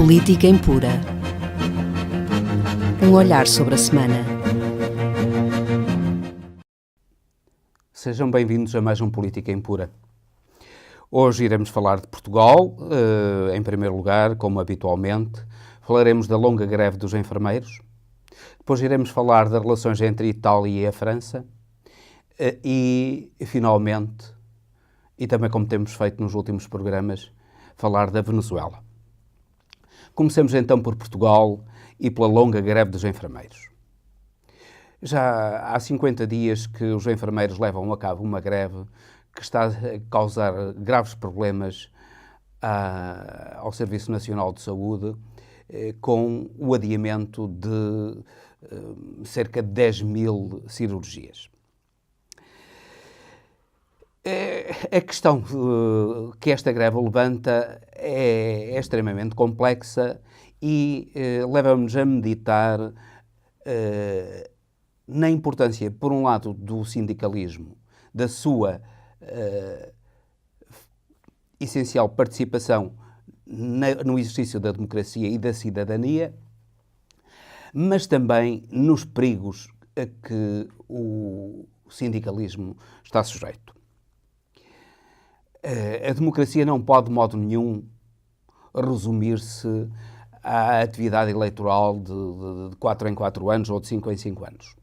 Política Impura. Um olhar sobre a semana. Sejam bem-vindos a mais um Política Impura. Hoje iremos falar de Portugal, em primeiro lugar, como habitualmente. Falaremos da longa greve dos enfermeiros. Depois iremos falar das relações entre a Itália e a França. E, finalmente, e também como temos feito nos últimos programas, falar da Venezuela. Comecemos então por Portugal e pela longa greve dos enfermeiros. Já há 50 dias que os enfermeiros levam a cabo uma greve que está a causar graves problemas ao Serviço Nacional de Saúde, com o adiamento de cerca de 10 mil cirurgias. A questão que esta greve levanta é extremamente complexa e leva-nos a meditar na importância, por um lado, do sindicalismo, da sua essencial participação no exercício da democracia e da cidadania, mas também nos perigos a que o sindicalismo está sujeito. A democracia não pode, de modo nenhum, resumir-se à atividade eleitoral de 4 em 4 anos ou de 5 em 5 anos.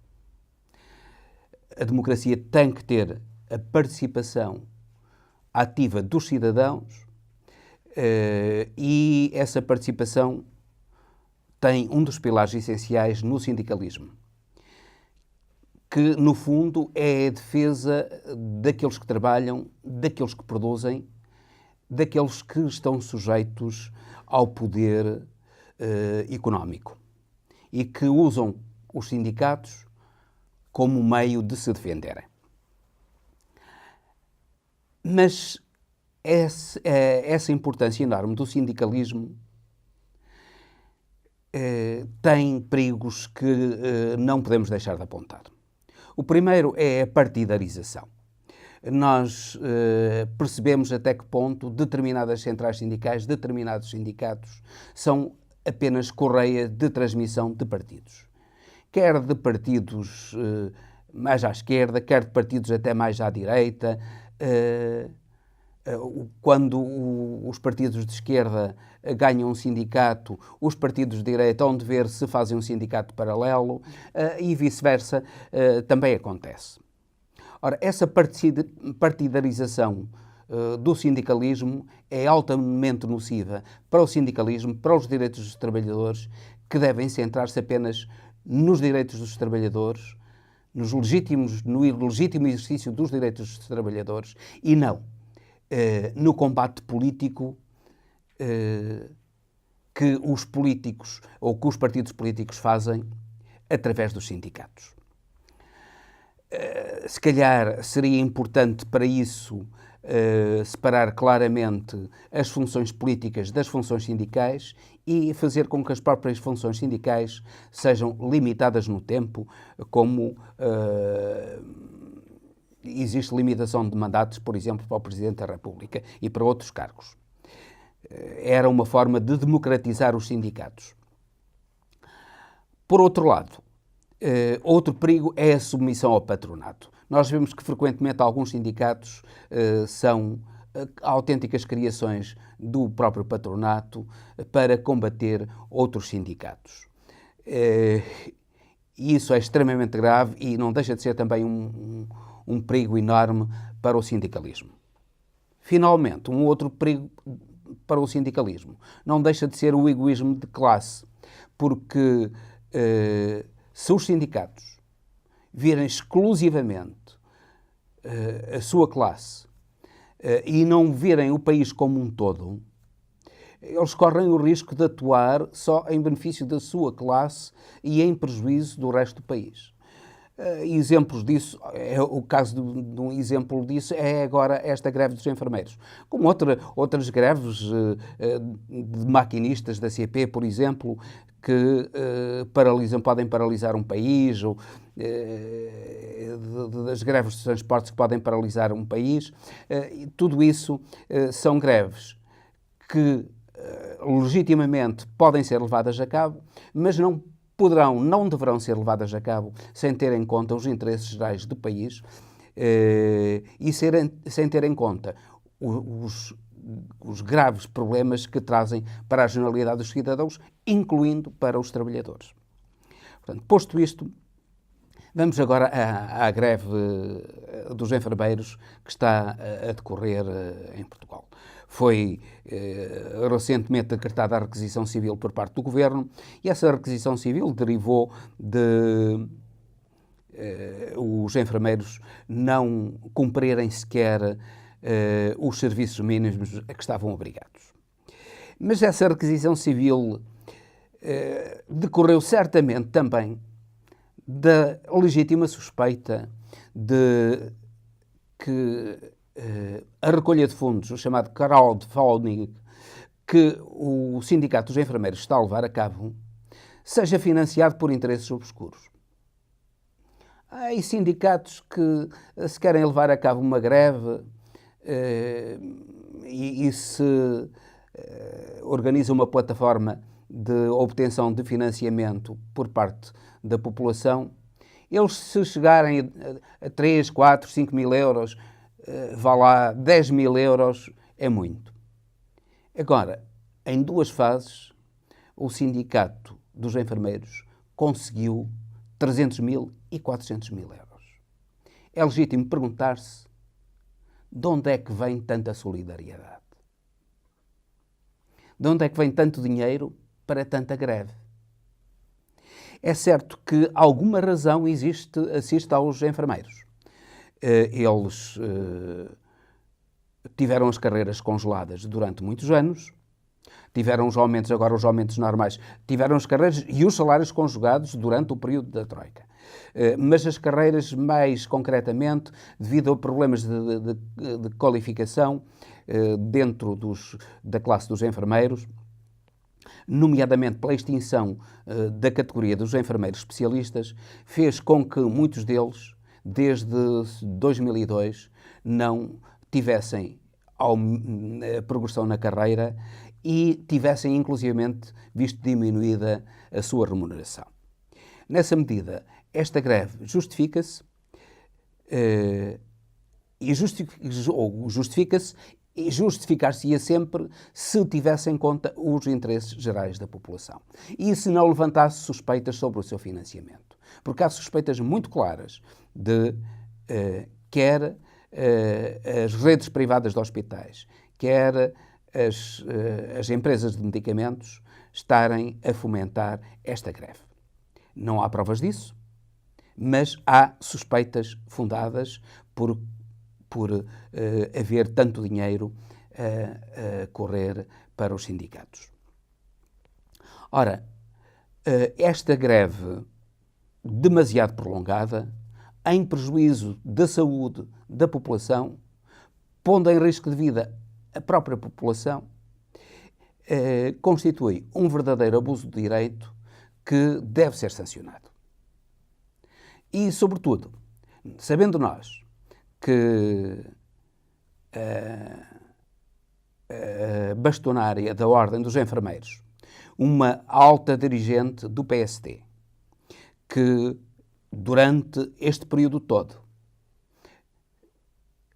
A democracia tem que ter a participação ativa dos cidadãos e essa participação tem um dos pilares essenciais no sindicalismo, que, no fundo, é a defesa daqueles que trabalham, daqueles que produzem, daqueles que estão sujeitos ao poder económico e que usam os sindicatos como meio de se defenderem. Mas essa importância enorme do sindicalismo tem perigos que não podemos deixar de apontar. O primeiro é a partidarização. Nós percebemos até que ponto determinadas centrais sindicais, determinados sindicatos, são apenas correia de transmissão de partidos. Quer de partidos mais à esquerda, quer de partidos até mais à direita. Quando os partidos de esquerda ganham um sindicato, os partidos de direita hão de ver se fazem um sindicato paralelo e vice-versa também acontece. Ora, essa partidarização do sindicalismo é altamente nociva para o sindicalismo, para os direitos dos trabalhadores, que devem centrar-se apenas nos direitos dos trabalhadores, no legítimo exercício dos direitos dos trabalhadores e não no combate político que os políticos ou que os partidos políticos fazem através dos sindicatos. Se calhar seria importante para isso separar claramente as funções políticas das funções sindicais e fazer com que as próprias funções sindicais sejam limitadas no tempo, como existe limitação de mandatos, por exemplo, para o Presidente da República e para outros cargos. Era uma forma de democratizar os sindicatos. Por outro lado, outro perigo é a submissão ao patronato. Nós vemos que frequentemente alguns sindicatos são autênticas criações do próprio patronato para combater outros sindicatos. Isso é extremamente grave e não deixa de ser também um perigo enorme para o sindicalismo. Finalmente, um outro perigo para o sindicalismo não deixa de ser o egoísmo de classe, porque se os sindicatos virem exclusivamente a sua classe e não virem o país como um todo, eles correm o risco de atuar só em benefício da sua classe e em prejuízo do resto do país. Exemplos disso, o caso de um exemplo disso é agora esta greve dos enfermeiros. Como outras greves de maquinistas da CP, por exemplo, que podem paralisar um país, ou das greves de transportes que podem paralisar um país. Tudo isso são greves que legitimamente podem ser levadas a cabo, mas não deverão ser levadas a cabo sem ter em conta os interesses gerais do país e sem ter em conta os graves problemas que trazem para a generalidade dos cidadãos, incluindo para os trabalhadores. Portanto, posto isto, vamos agora à greve dos enfermeiros que está a decorrer em Portugal. Foi recentemente decretada a requisição civil por parte do Governo e essa requisição civil derivou de os enfermeiros não cumprirem sequer os serviços mínimos a que estavam obrigados. Mas essa requisição civil decorreu certamente também da legítima suspeita de que a recolha de fundos, o chamado crowdfunding, que o Sindicato dos Enfermeiros está a levar a cabo, seja financiado por interesses obscuros. Há aí sindicatos que se querem levar a cabo uma greve e se organiza uma plataforma de obtenção de financiamento por parte da população, eles se chegarem a 3, 4, 5 mil euros, vá lá, 10 mil euros, é muito. Agora, em 2 fases, o Sindicato dos Enfermeiros conseguiu 300 mil e 400 mil euros. É legítimo perguntar-se de onde é que vem tanta solidariedade? De onde é que vem tanto dinheiro para tanta greve? É certo que alguma razão assiste aos enfermeiros. Eles tiveram as carreiras congeladas durante muitos anos, tiveram os aumentos, agora os aumentos normais, tiveram as carreiras e os salários conjugados durante o período da Troika. Mas as carreiras, mais concretamente, devido a problemas de qualificação dentro da classe dos enfermeiros, nomeadamente pela extinção da categoria dos enfermeiros especialistas, fez com que muitos deles, desde 2002, não tivessem progressão na carreira e tivessem, inclusivamente, visto diminuída a sua remuneração. Nessa medida, esta greve justifica-se e justificar-se-ia sempre se tivesse em conta os interesses gerais da população e se não levantasse suspeitas sobre o seu financiamento. Porque há suspeitas muito claras de quer as redes privadas de hospitais, quer as empresas de medicamentos estarem a fomentar esta greve. Não há provas disso, mas há suspeitas fundadas por haver tanto dinheiro a correr para os sindicatos. Ora, esta greve demasiado prolongada, em prejuízo da saúde da população, pondo em risco de vida a própria população, constitui um verdadeiro abuso de direito que deve ser sancionado. E, sobretudo, sabendo nós que a bastonária da Ordem dos Enfermeiros, uma alta dirigente do PSD, que durante este período todo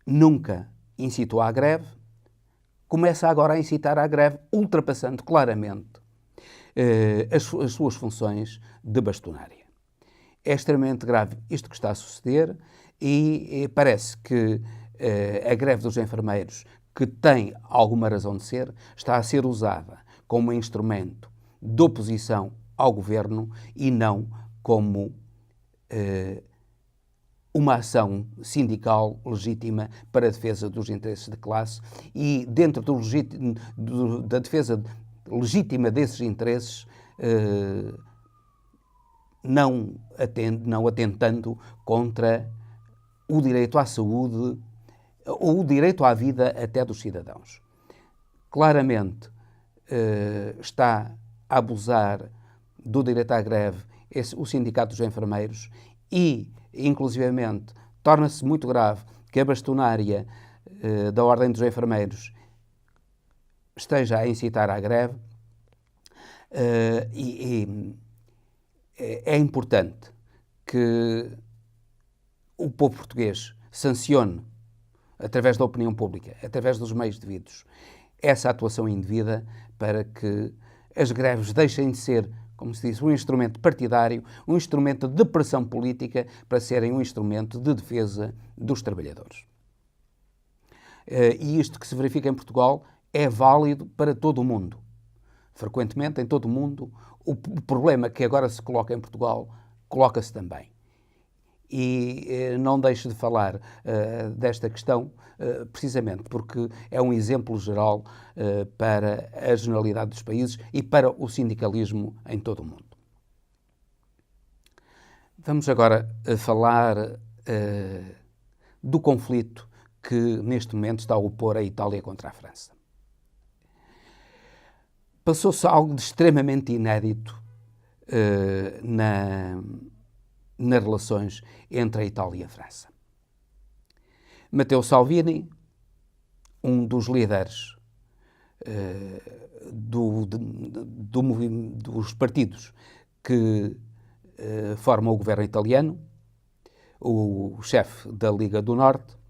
nunca incitou à greve, começa agora a incitar à greve, ultrapassando claramente as suas funções de bastonária. É extremamente grave isto que está a suceder e parece que a greve dos enfermeiros, que tem alguma razão de ser, está a ser usada como instrumento de oposição ao governo e não como uma ação sindical legítima para a defesa dos interesses de classe e, dentro da defesa legítima desses interesses, não atentando contra o direito à saúde ou o direito à vida até dos cidadãos. Claramente está a abusar do direito à greve o Sindicato dos Enfermeiros e, inclusivamente, torna-se muito grave que a bastonária da Ordem dos Enfermeiros esteja a incitar à greve É importante que o povo português sancione, através da opinião pública, através dos meios devidos, essa atuação indevida para que as greves deixem de ser, como se diz, um instrumento partidário, um instrumento de pressão política, para serem um instrumento de defesa dos trabalhadores. E isto que se verifica em Portugal é válido para todo o mundo. Frequentemente, em todo o mundo, o problema que agora se coloca em Portugal, coloca-se também. E não deixo de falar desta questão, precisamente porque é um exemplo geral para a generalidade dos países e para o sindicalismo em todo o mundo. Vamos agora falar do conflito que neste momento está a opor a Itália contra a França. Passou-se algo de extremamente inédito nas relações entre a Itália e a França. Matteo Salvini, um dos líderes dos partidos que formam o governo italiano, o chefe da Liga do Norte,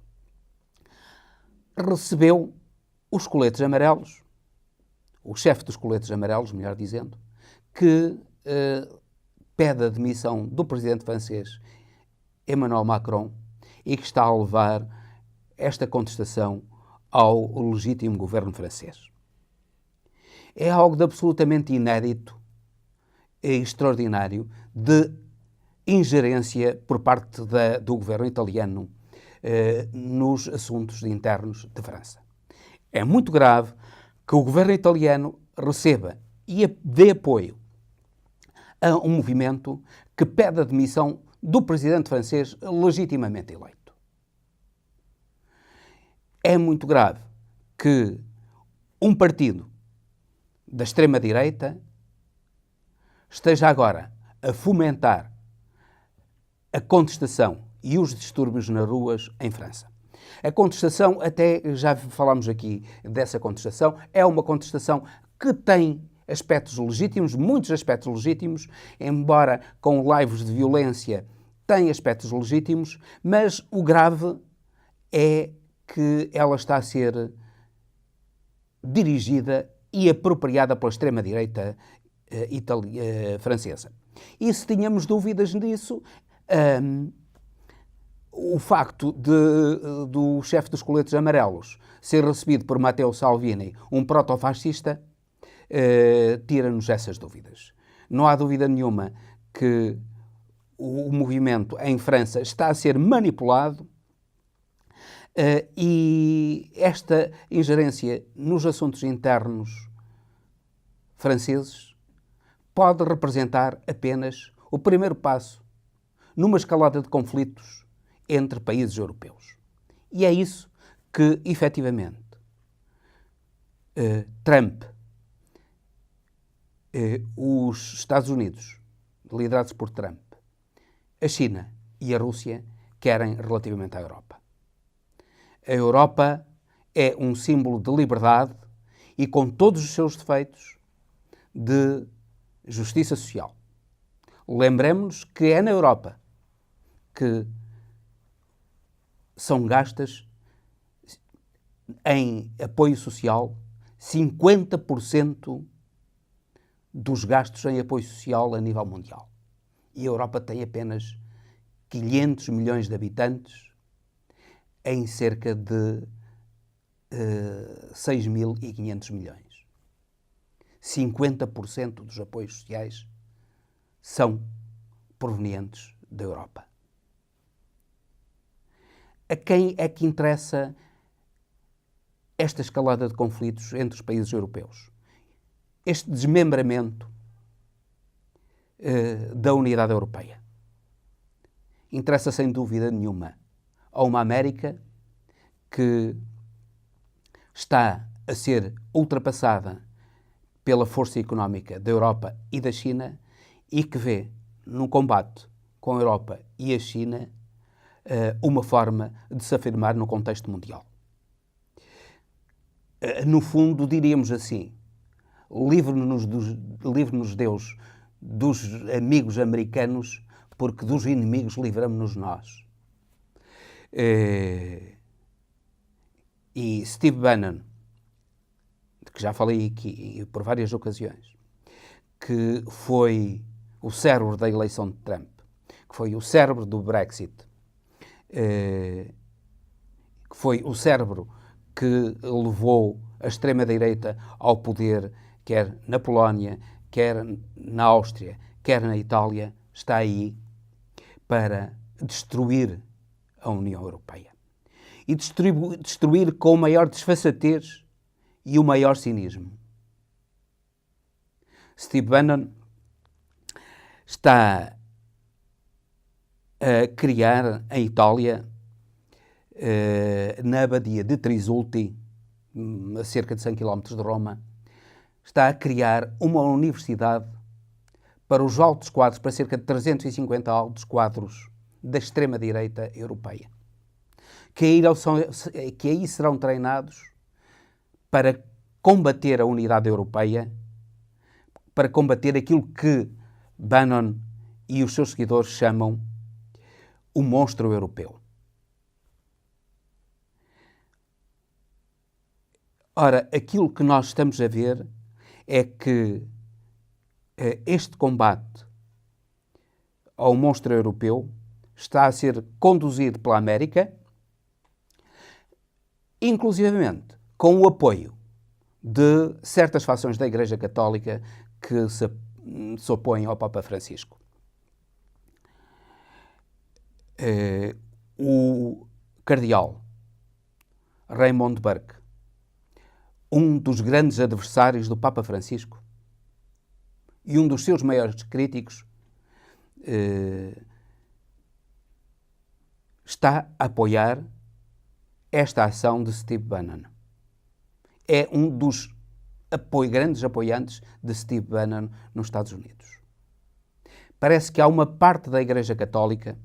recebeu os coletes amarelos, o chefe dos coletes amarelos, melhor dizendo, que pede a demissão do presidente francês Emmanuel Macron e que está a levar esta contestação ao legítimo governo francês. É algo de absolutamente inédito e extraordinário de ingerência por parte do governo italiano nos assuntos internos de França. É muito grave que o governo italiano receba e dê apoio a um movimento que pede a demissão do presidente francês legitimamente eleito. É muito grave que um partido da extrema-direita esteja agora a fomentar a contestação e os distúrbios nas ruas em França. A contestação, até já falámos aqui dessa contestação, é uma contestação que tem aspectos legítimos, muitos aspectos legítimos, embora com laivos de violência tem aspectos legítimos, mas o grave é que ela está a ser dirigida e apropriada pela extrema-direita francesa. E se tínhamos dúvidas nisso, o facto do chefe dos coletes amarelos ser recebido por Matteo Salvini, um protofascista, tira-nos essas dúvidas. Não há dúvida nenhuma que o movimento em França está a ser manipulado e esta ingerência nos assuntos internos franceses pode representar apenas o primeiro passo numa escalada de conflitos entre países europeus. E é isso que, efetivamente, Trump, os Estados Unidos, liderados por Trump, a China e a Rússia querem relativamente à Europa. A Europa é um símbolo de liberdade e, com todos os seus defeitos, de justiça social. Lembremos-nos que é na Europa que são gastas em apoio social 50% dos gastos em apoio social a nível mundial. E a Europa tem apenas 500 milhões de habitantes em cerca de 6.500 milhões. 50% dos apoios sociais são provenientes da Europa. A quem é que interessa esta escalada de conflitos entre os países europeus? Este desmembramento da unidade europeia. Interessa sem dúvida nenhuma a uma América que está a ser ultrapassada pela força económica da Europa e da China e que vê no combate com a Europa e a China uma forma de se afirmar no contexto mundial. No fundo, diríamos assim, livre-nos Deus dos amigos americanos, porque dos inimigos livramos-nos nós. E Steve Bannon, de que já falei aqui por várias ocasiões, que foi o cérebro da eleição de Trump, que foi o cérebro do Brexit, que foi o cérebro que levou a extrema-direita ao poder, quer na Polónia, quer na Áustria, quer na Itália, está aí para destruir a União Europeia. E destruir com o maior desfaçatez e o maior cinismo. Steve Bannon está a criar em Itália, na abadia de Trisulti, a cerca de 100 km de Roma, está a criar uma universidade para os altos quadros, para cerca de 350 altos quadros da extrema-direita europeia, que aí serão treinados para combater a unidade europeia, para combater aquilo que Bannon e os seus seguidores chamam o monstro europeu. Ora, aquilo que nós estamos a ver é que este combate ao monstro europeu está a ser conduzido pela América, inclusivamente com o apoio de certas fações da Igreja Católica que se opõem ao Papa Francisco. O cardeal Raymond Burke, um dos grandes adversários do Papa Francisco e um dos seus maiores críticos, está a apoiar esta ação de Steve Bannon. É um dos grandes apoiantes de Steve Bannon nos Estados Unidos. Parece que há uma parte da Igreja Católica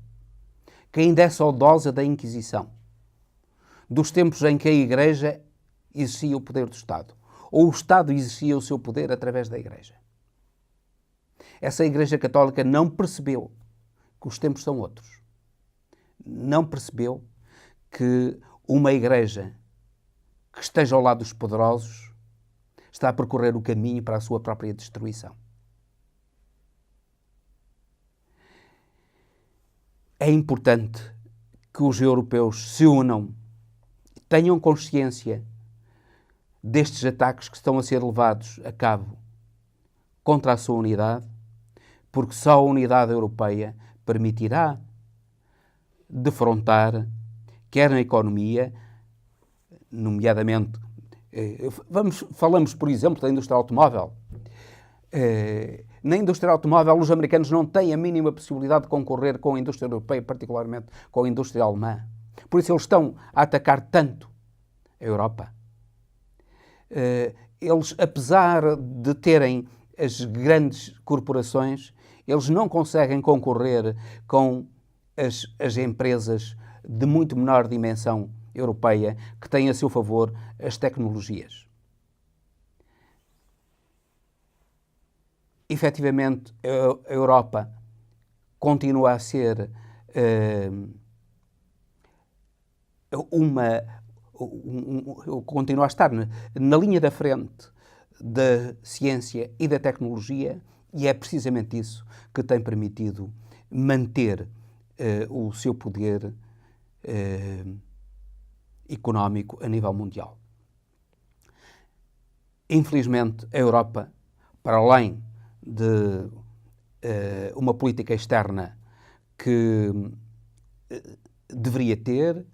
que ainda é saudosa da Inquisição, dos tempos em que a Igreja exercia o poder do Estado, ou o Estado exercia o seu poder através da Igreja. Essa Igreja Católica não percebeu que os tempos são outros. Não percebeu que uma Igreja que esteja ao lado dos poderosos está a percorrer o caminho para a sua própria destruição. É importante que os europeus se unam, tenham consciência destes ataques que estão a ser levados a cabo contra a sua unidade, porque só a unidade europeia permitirá defrontar, quer na economia, nomeadamente, falamos, por exemplo, da indústria automóvel. Na indústria automóvel, os americanos não têm a mínima possibilidade de concorrer com a indústria europeia, particularmente com a indústria alemã. Por isso eles estão a atacar tanto a Europa. Eles, apesar de terem as grandes corporações, eles não conseguem concorrer com as empresas de muito menor dimensão europeia que têm a seu favor as tecnologias. Efetivamente, a Europa continua a ser continua a estar na linha da frente da ciência e da tecnologia, e é precisamente isso que tem permitido manter o seu poder económico a nível mundial. Infelizmente, a Europa, para além de uma política externa que deveria ter,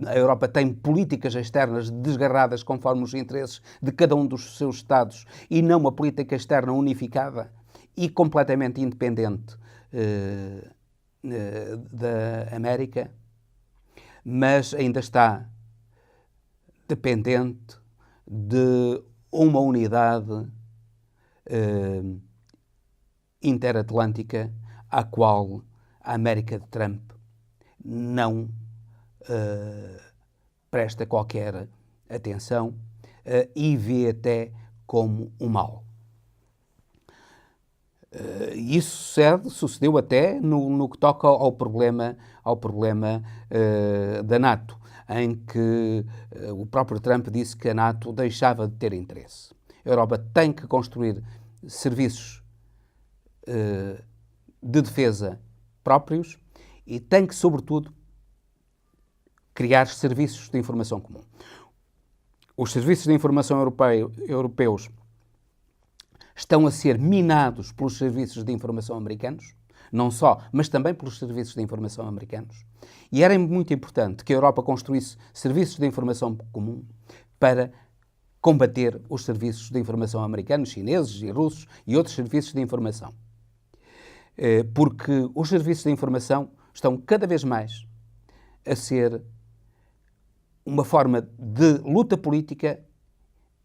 a Europa tem políticas externas desgarradas conforme os interesses de cada um dos seus Estados e não uma política externa unificada e completamente independente da América, mas ainda está dependente de uma unidade interatlântica à qual a América de Trump não presta qualquer atenção, e vê até como um mal. Isso sucedeu até no que toca ao problema da NATO, em que o próprio Trump disse que a NATO deixava de ter interesse. A Europa tem que construir serviços de defesa próprios e tem que, sobretudo, criar serviços de informação comum. Os serviços de informação europeus estão a ser minados pelos serviços de informação americanos, não só, mas também pelos serviços de informação americanos. E era muito importante que a Europa construísse serviços de informação comum para combater os serviços de informação americanos, chineses e russos e outros serviços de informação. Porque os serviços de informação estão cada vez mais a ser uma forma de luta política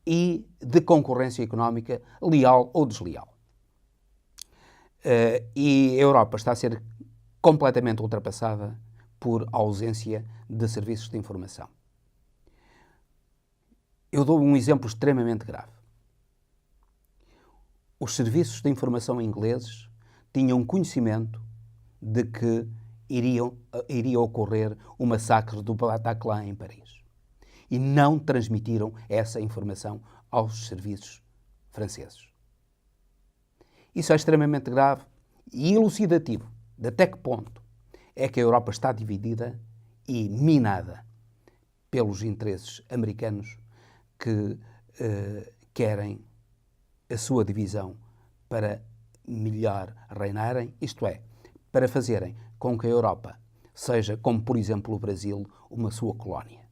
e de concorrência económica leal ou desleal. E a Europa está a ser completamente ultrapassada por ausência de serviços de informação. Eu dou um exemplo extremamente grave. Os serviços de informação ingleses tinham conhecimento de que iria ocorrer o massacre do Bataclan em Paris. E não transmitiram essa informação aos serviços franceses. Isso é extremamente grave e elucidativo de até que ponto é que a Europa está dividida e minada pelos interesses americanos que querem a sua divisão para melhor reinarem, isto é, para fazerem com que a Europa seja, como por exemplo o Brasil, uma sua colónia.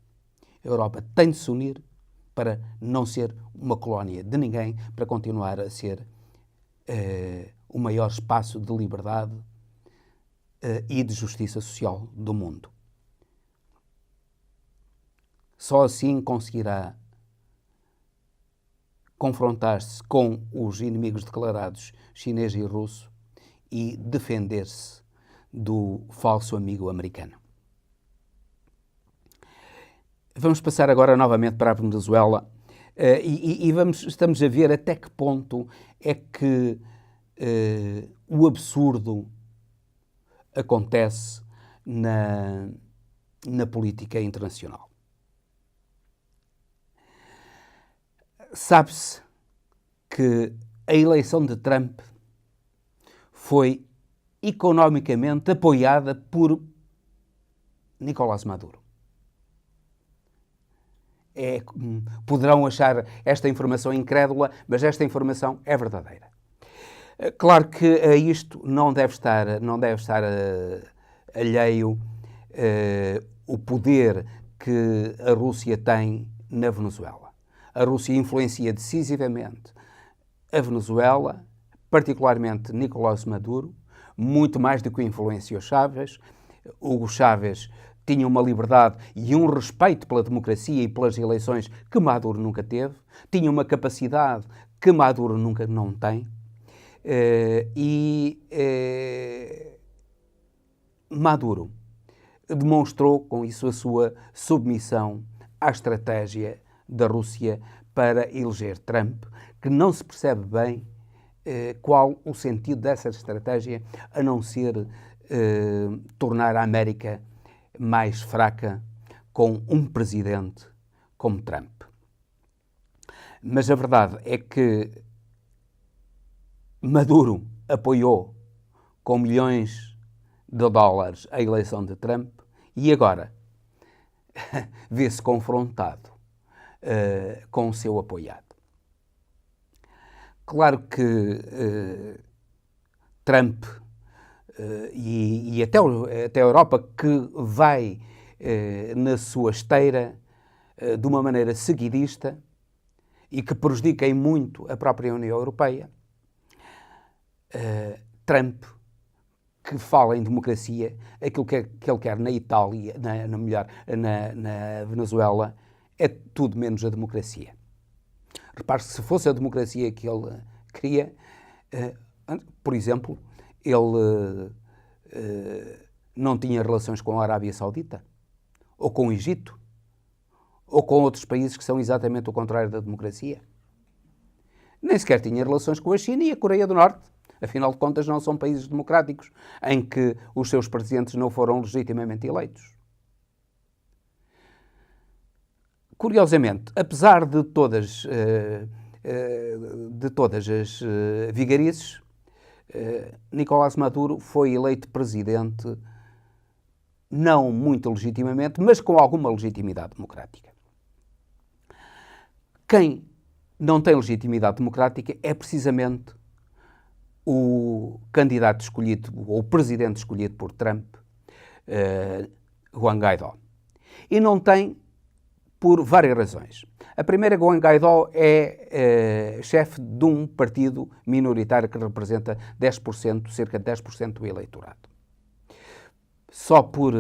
A Europa tem de se unir para não ser uma colónia de ninguém, para continuar a ser o maior espaço de liberdade e de justiça social do mundo. Só assim conseguirá confrontar-se com os inimigos declarados chinês e russo e defender-se do falso amigo americano. Vamos passar agora novamente para a Venezuela estamos a ver até que ponto é que o absurdo acontece na política internacional. Sabe-se que a eleição de Trump foi economicamente apoiada por Nicolás Maduro. Poderão achar esta informação incrédula, mas esta informação é verdadeira. Claro que a isto não deve estar alheio o poder que a Rússia tem na Venezuela. A Rússia influencia decisivamente a Venezuela, particularmente Nicolás Maduro, muito mais do que influencia o Chávez. Hugo Chávez tinha uma liberdade e um respeito pela democracia e pelas eleições que Maduro nunca teve, tinha uma capacidade que Maduro nunca não tem, Maduro demonstrou com isso a sua submissão à estratégia da Rússia para eleger Trump, que não se percebe bem qual o sentido dessa estratégia, a não ser tornar a América mais fraca com um presidente como Trump. Mas a verdade é que Maduro apoiou com milhões de dólares a eleição de Trump e agora vê-se confrontado com o seu apoiado. Claro que Trump e até a Europa, que vai na sua esteira de uma maneira seguidista e que prejudica em muito a própria União Europeia, Trump, que fala em democracia, aquilo que ele quer na Itália, na Venezuela, é tudo menos a democracia. Repare-se, se fosse a democracia que ele queria, por exemplo, ele não tinha relações com a Arábia Saudita, ou com o Egito, ou com outros países que são exatamente o contrário da democracia. Nem sequer tinha relações com a China e a Coreia do Norte. Afinal de contas, não são países democráticos em que os seus presidentes não foram legitimamente eleitos. Curiosamente, apesar de todas as vigarices, Nicolás Maduro foi eleito presidente não muito legitimamente, mas com alguma legitimidade democrática. Quem não tem legitimidade democrática é precisamente o candidato escolhido, ou o presidente escolhido por Trump, Juan Guaidó. E não tem por várias razões. A primeira, Juan Guaidó é chefe de um partido minoritário que representa 10%, cerca de 10% do eleitorado. Só por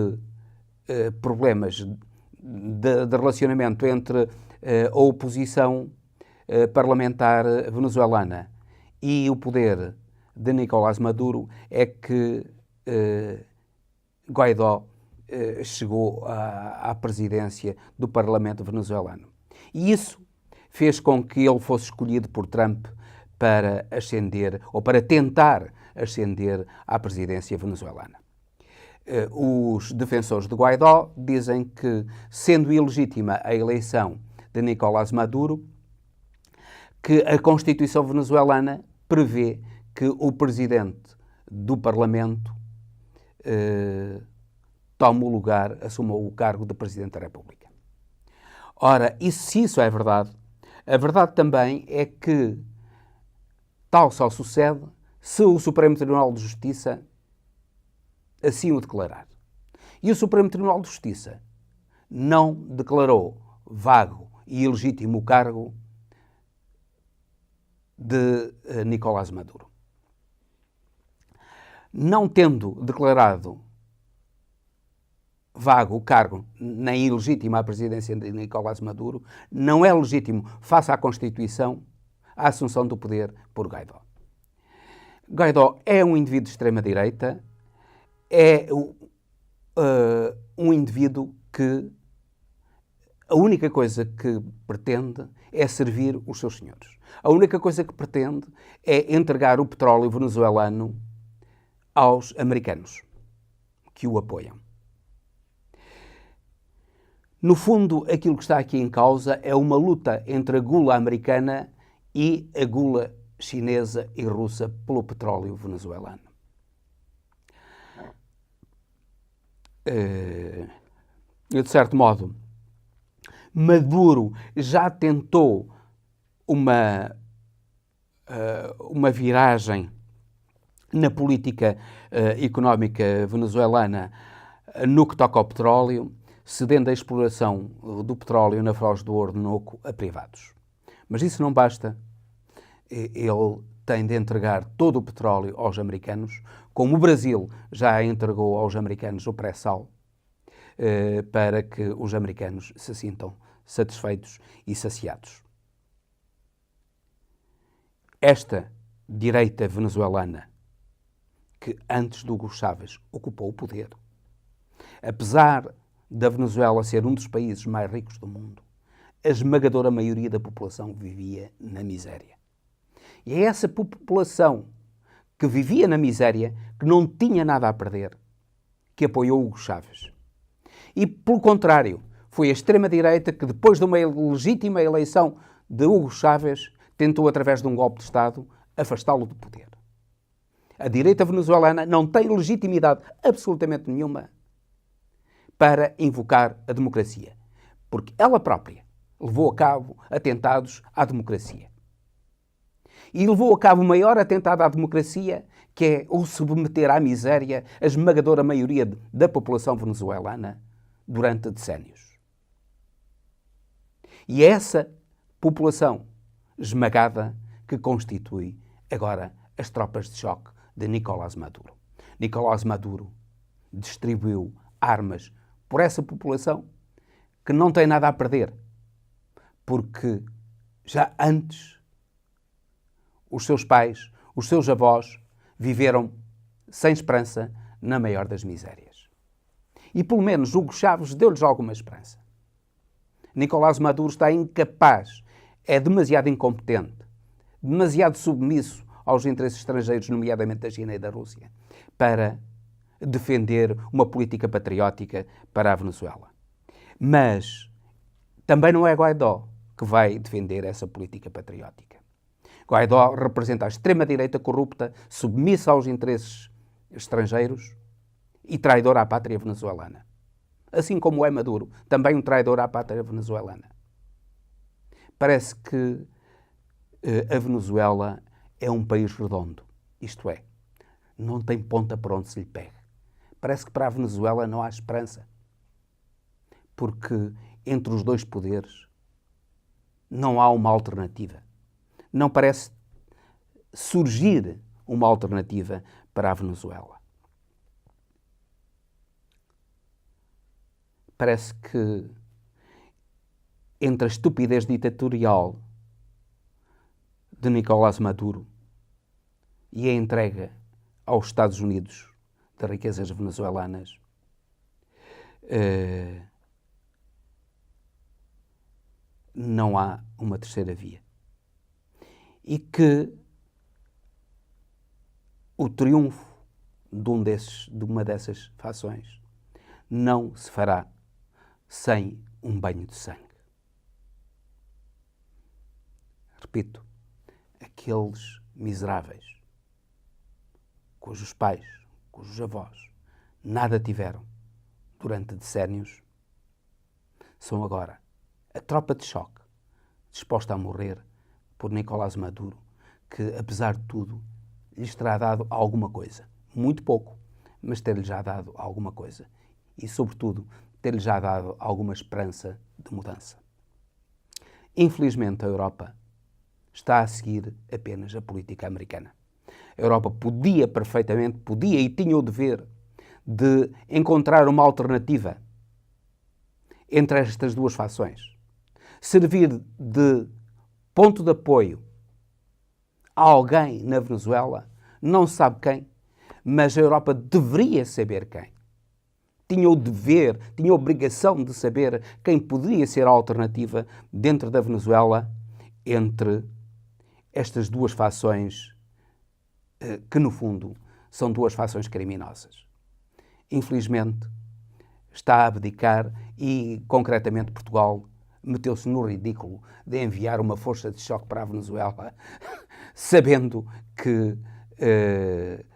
problemas de relacionamento entre a oposição parlamentar venezuelana e o poder de Nicolás Maduro é que Guaidó chegou à presidência do Parlamento venezuelano. E isso fez com que ele fosse escolhido por Trump para ascender, ou para tentar ascender à presidência venezuelana. Os defensores de Guaidó dizem que, sendo ilegítima a eleição de Nicolás Maduro, que a Constituição venezuelana prevê que o presidente do Parlamento tome o lugar, assuma o cargo de Presidente da República. Ora, se isso é verdade, a verdade também é que tal só sucede se o Supremo Tribunal de Justiça assim o declarar. E o Supremo Tribunal de Justiça não declarou vago e ilegítimo o cargo de Nicolás Maduro. Não tendo declarado vago o cargo, nem ilegítima a presidência de Nicolás Maduro, não é legítimo, face à Constituição, a assunção do poder por Guaidó. Guaidó é um indivíduo de extrema-direita, é um indivíduo que a única coisa que pretende é servir os seus senhores. A única coisa que pretende é entregar o petróleo venezuelano aos americanos que o apoiam. No fundo, aquilo que está aqui em causa é uma luta entre a gula americana e a gula chinesa e russa pelo petróleo venezuelano. De certo modo, Maduro já tentou uma viragem na política económica venezuelana no que toca ao petróleo, cedendo a exploração do petróleo na Foz do Orinoco a privados. Mas isso não basta. Ele tem de entregar todo o petróleo aos americanos, como o Brasil já entregou aos americanos o pré-sal, para que os americanos se sintam satisfeitos e saciados. Esta direita venezuelana, que antes do Hugo Chávez ocupou o poder, apesar da Venezuela ser um dos países mais ricos do mundo, a esmagadora maioria da população vivia na miséria. E é essa população que vivia na miséria, que não tinha nada a perder, que apoiou Hugo Chávez. E, pelo contrário, foi a extrema-direita que, depois de uma legítima eleição de Hugo Chávez, tentou, através de um golpe de Estado, afastá-lo do poder. A direita venezuelana não tem legitimidade absolutamente nenhuma para invocar a democracia, porque ela própria levou a cabo atentados à democracia. E levou a cabo o maior atentado à democracia, que é o submeter à miséria a esmagadora maioria da população venezuelana durante decénios. E é essa população esmagada que constitui agora as tropas de choque de Nicolás Maduro. Nicolás Maduro distribuiu armas por essa população que não tem nada a perder, porque já antes os seus pais, os seus avós viveram sem esperança na maior das misérias. E pelo menos Hugo Chávez deu-lhes alguma esperança. Nicolás Maduro está incapaz, é demasiado incompetente, demasiado submisso aos interesses estrangeiros, nomeadamente da China e da Rússia, para defender uma política patriótica para a Venezuela. Mas também não é Guaidó que vai defender essa política patriótica. Guaidó representa a extrema-direita corrupta, submissa aos interesses estrangeiros e traidora à pátria venezuelana. Assim como é Maduro, também um traidor à pátria venezuelana. Parece que a Venezuela é um país redondo, isto é, não tem ponta por onde se lhe pegue. Parece que para a Venezuela não há esperança, porque entre os dois poderes não há uma alternativa. Não parece surgir uma alternativa para a Venezuela. Parece que entre a estupidez ditatorial de Nicolás Maduro e a entrega aos Estados Unidos das riquezas venezuelanas, não há uma terceira via. E que o triunfo de uma dessas fações não se fará sem um banho de sangue. Repito, aqueles miseráveis cujos pais, cujos avós nada tiveram durante decénios, são agora a tropa de choque disposta a morrer por Nicolás Maduro, que, apesar de tudo, lhes terá dado alguma coisa. Muito pouco, mas ter-lhe já dado alguma coisa. E, sobretudo, ter-lhe já dado alguma esperança de mudança. Infelizmente, a Europa está a seguir apenas a política americana. A Europa podia e tinha o dever de encontrar uma alternativa entre estas duas fações. Servir de ponto de apoio a alguém na Venezuela, não se sabe quem, mas a Europa deveria saber quem. Tinha o dever, tinha a obrigação de saber quem poderia ser a alternativa dentro da Venezuela entre estas duas fações que, no fundo, são duas fações criminosas. Infelizmente, está a abdicar e, concretamente, Portugal meteu-se no ridículo de enviar uma força de choque para a Venezuela, sabendo que,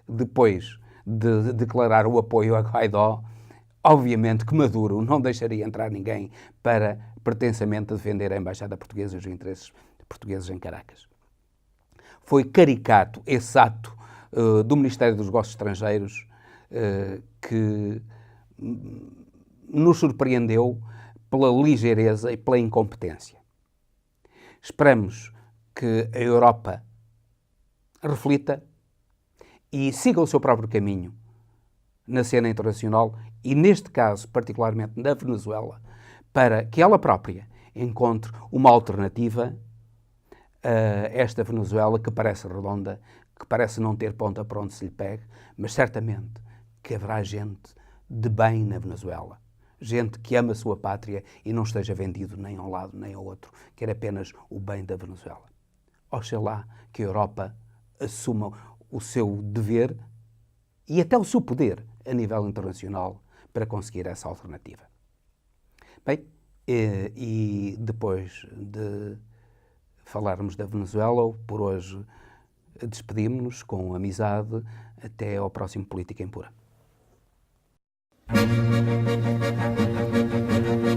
depois de declarar o apoio a Guaidó, obviamente que Maduro não deixaria entrar ninguém para pretensamente defender a Embaixada Portuguesa e os interesses portugueses em Caracas. Foi caricato esse ato do Ministério dos Negócios Estrangeiros que nos surpreendeu pela ligeireza e pela incompetência. Esperamos que a Europa reflita e siga o seu próprio caminho na cena internacional e, neste caso, particularmente na Venezuela, para que ela própria encontre uma alternativa a esta Venezuela que parece redonda, que parece não ter ponta para onde se lhe pegue, mas certamente que haverá gente de bem na Venezuela. Gente que ama a sua pátria e não esteja vendido nem a um lado nem ao outro, quer apenas o bem da Venezuela. Oxalá que a Europa assuma o seu dever e até o seu poder a nível internacional para conseguir essa alternativa. Bem, e depois de falarmos da Venezuela, por hoje despedimos-nos com amizade. Até ao próximo Política em Pura.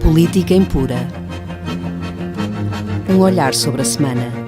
Política em Pura. Um olhar sobre a semana.